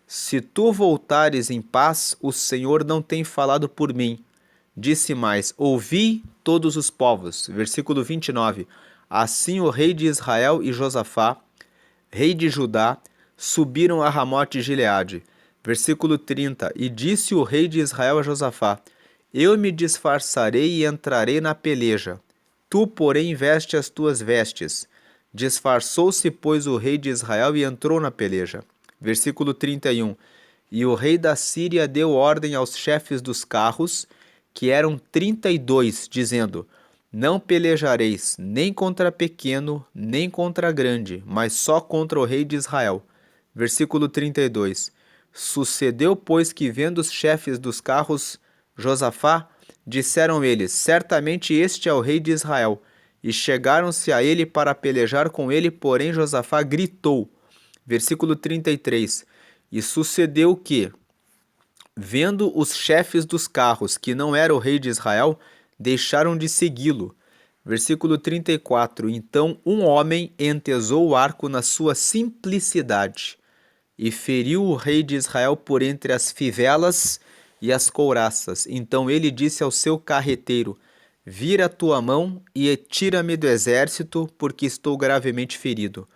se tu voltares em paz, o Senhor não tem falado por mim. Disse mais: ouvi todos os povos. Versículo 29. Assim o rei de Israel e Josafá, rei de Judá, subiram a Ramote Gileade. Versículo 30. E disse o rei de Israel a Josafá: eu me disfarçarei e entrarei na peleja. Tu, porém, veste as tuas vestes. Disfarçou-se, pois, o rei de Israel e entrou na peleja. Versículo 31. E o rei da Síria deu ordem aos chefes dos carros, que eram 32, dizendo: não pelejareis nem contra pequeno, nem contra grande, mas só contra o rei de Israel. Versículo 32. Sucedeu, pois, que vendo os chefes dos carros Josafá, disseram eles: certamente este é o rei de Israel. E chegaram-se a ele para pelejar com ele, porém Josafá gritou. Versículo 33. E sucedeu que, vendo os chefes dos carros que não era o rei de Israel, deixaram de segui-lo. Versículo 34. Então um homem entesou o arco na sua simplicidade e feriu o rei de Israel por entre as fivelas e as couraças. Então ele disse ao seu carreteiro: vira a tua mão e tira-me do exército, porque estou gravemente ferido.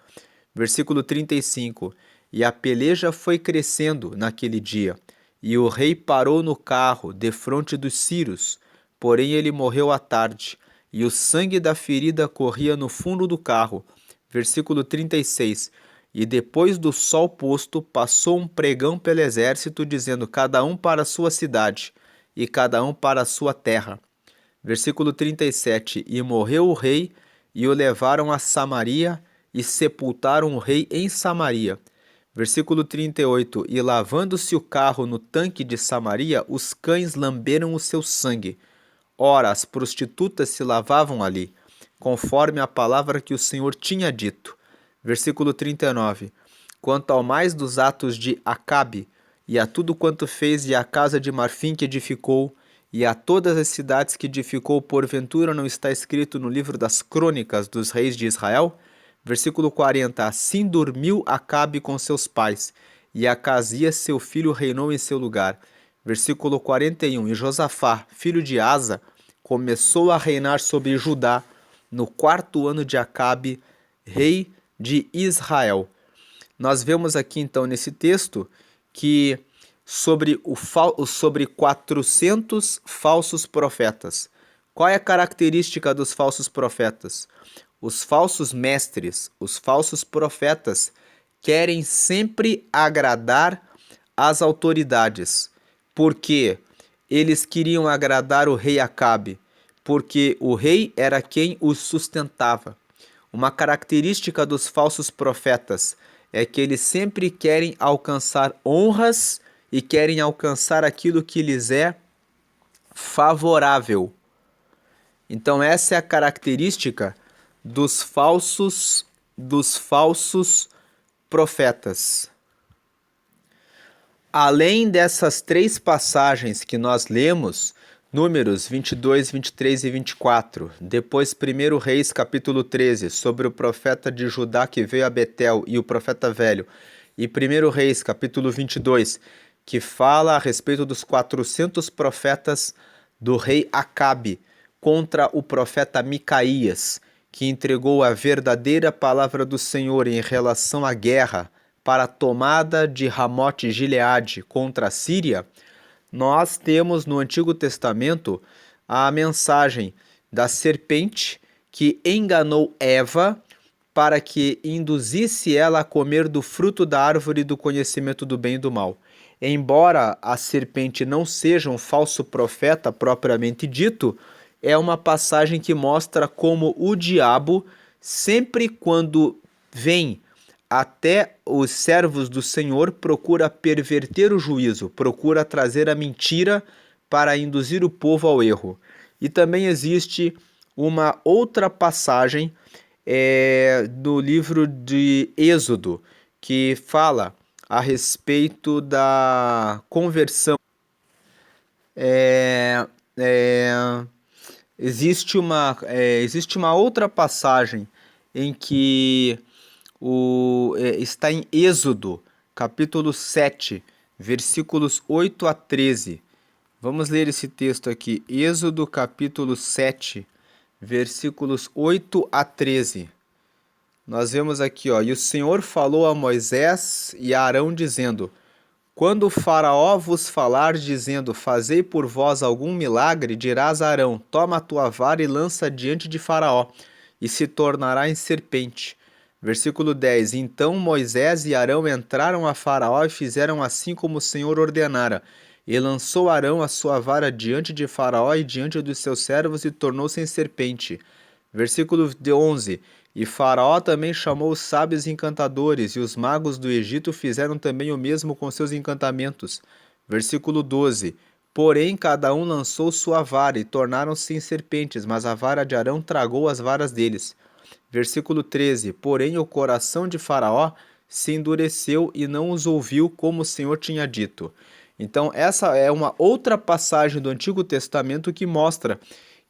Versículo 35. E a peleja foi crescendo naquele dia, e o rei parou no carro, defronte dos sírios, porém ele morreu à tarde, e o sangue da ferida corria no fundo do carro. Versículo 36. E depois do sol posto, passou um pregão pelo exército, dizendo: cada um para a sua cidade, e cada um para a sua terra. Versículo 37. E morreu o rei, e o levaram a Samaria, e sepultaram o rei em Samaria. Versículo 38. E lavando-se o carro no tanque de Samaria, os cães lamberam o seu sangue. Ora, as prostitutas se lavavam ali, conforme a palavra que o Senhor tinha dito. Versículo 39. Quanto ao mais dos atos de Acabe, e a tudo quanto fez, e a casa de marfim que edificou, e a todas as cidades que edificou, porventura não está escrito no livro das crônicas dos reis de Israel? Versículo 40. Assim dormiu Acabe com seus pais, e Acasias seu filho reinou em seu lugar. Versículo 41. E Josafá, filho de Asa, começou a reinar sobre Judá no 4º ano de Acabe, rei de Israel. Nós vemos aqui então nesse texto que sobre 400 falsos profetas. Qual é a característica dos falsos profetas? Os falsos mestres, os falsos profetas, querem sempre agradar as autoridades. Porque eles queriam agradar o rei Acabe, porque o rei era quem os sustentava. Uma característica dos falsos profetas é que eles sempre querem alcançar honras e querem alcançar aquilo que lhes é favorável. Então essa é a característica dos falsos profetas. Além dessas 3 passagens que nós lemos, Números 22, 23 e 24, depois 1 Reis capítulo 13, sobre o profeta de Judá que veio a Betel e o profeta velho, e 1 Reis capítulo 22, que fala a respeito dos 400 profetas do rei Acabe contra o profeta Micaías, que entregou a verdadeira palavra do Senhor em relação à guerra para a tomada de Ramote-Gileade contra a Síria. Nós temos no Antigo Testamento a mensagem da serpente que enganou Eva para que induzisse ela a comer do fruto da árvore do conhecimento do bem e do mal. Embora a serpente não seja um falso profeta propriamente dito, é uma passagem que mostra como o diabo, sempre quando vem até os servos do Senhor, procura perverter o juízo, procura trazer a mentira para induzir o povo ao erro. E também existe uma outra passagem do livro de Êxodo, que fala a respeito da conversão. Existe uma outra passagem em que está em Êxodo, capítulo 7, versículos 8 a 13. Vamos ler esse texto aqui. Êxodo, capítulo 7, versículos 8 a 13. Nós vemos aqui, ó, e o Senhor falou a Moisés e a Arão, dizendo: quando o Faraó vos falar, dizendo, fazei por vós algum milagre, dirás a Arão, toma a tua vara e lança diante de Faraó, e se tornará em serpente. Versículo 10. Então Moisés e Arão entraram a Faraó e fizeram assim como o Senhor ordenara. E lançou Arão a sua vara diante de Faraó e diante dos seus servos e tornou-se em serpente. Versículo 11. E Faraó também chamou os sábios encantadores, e os magos do Egito fizeram também o mesmo com seus encantamentos. Versículo 12. Porém, cada um lançou sua vara, e tornaram-se em serpentes, mas a vara de Arão tragou as varas deles. Versículo 13. Porém, o coração de Faraó se endureceu e não os ouviu como o Senhor tinha dito. Então, essa é uma outra passagem do Antigo Testamento que mostra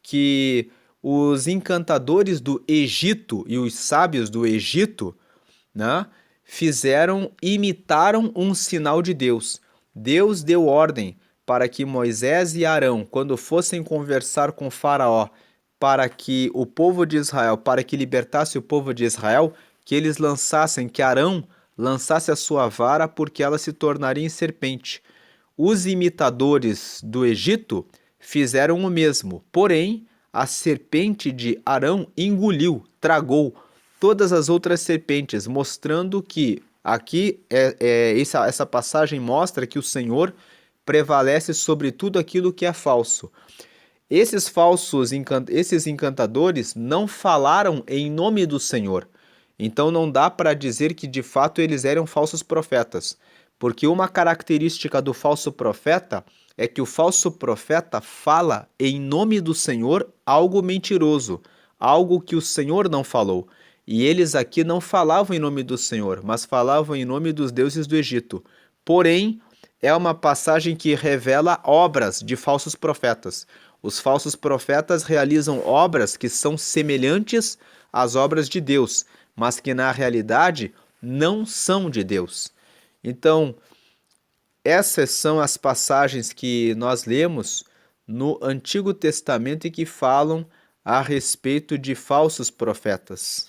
que os encantadores do Egito e os sábios do Egito, né, imitaram um sinal de Deus. Deus deu ordem para que Moisés e Arão, quando fossem conversar com Faraó, para que o povo de Israel, para que libertasse o povo de Israel, que eles lançassem, que Arão lançasse a sua vara, porque ela se tornaria em serpente. Os imitadores do Egito fizeram o mesmo, porém, a serpente de Arão engoliu, tragou todas as outras serpentes, mostrando que aqui essa passagem mostra que o Senhor prevalece sobre tudo aquilo que é falso. Esses encantadores não falaram em nome do Senhor. Então não dá para dizer que de fato eles eram falsos profetas, porque uma característica do falso profeta é que o falso profeta fala em nome do Senhor algo mentiroso, algo que o Senhor não falou. E eles aqui não falavam em nome do Senhor, mas falavam em nome dos deuses do Egito. Porém, é uma passagem que revela obras de falsos profetas. Os falsos profetas realizam obras que são semelhantes às obras de Deus, mas que na realidade não são de Deus. Então, essas são as passagens que nós lemos no Antigo Testamento e que falam a respeito de falsos profetas.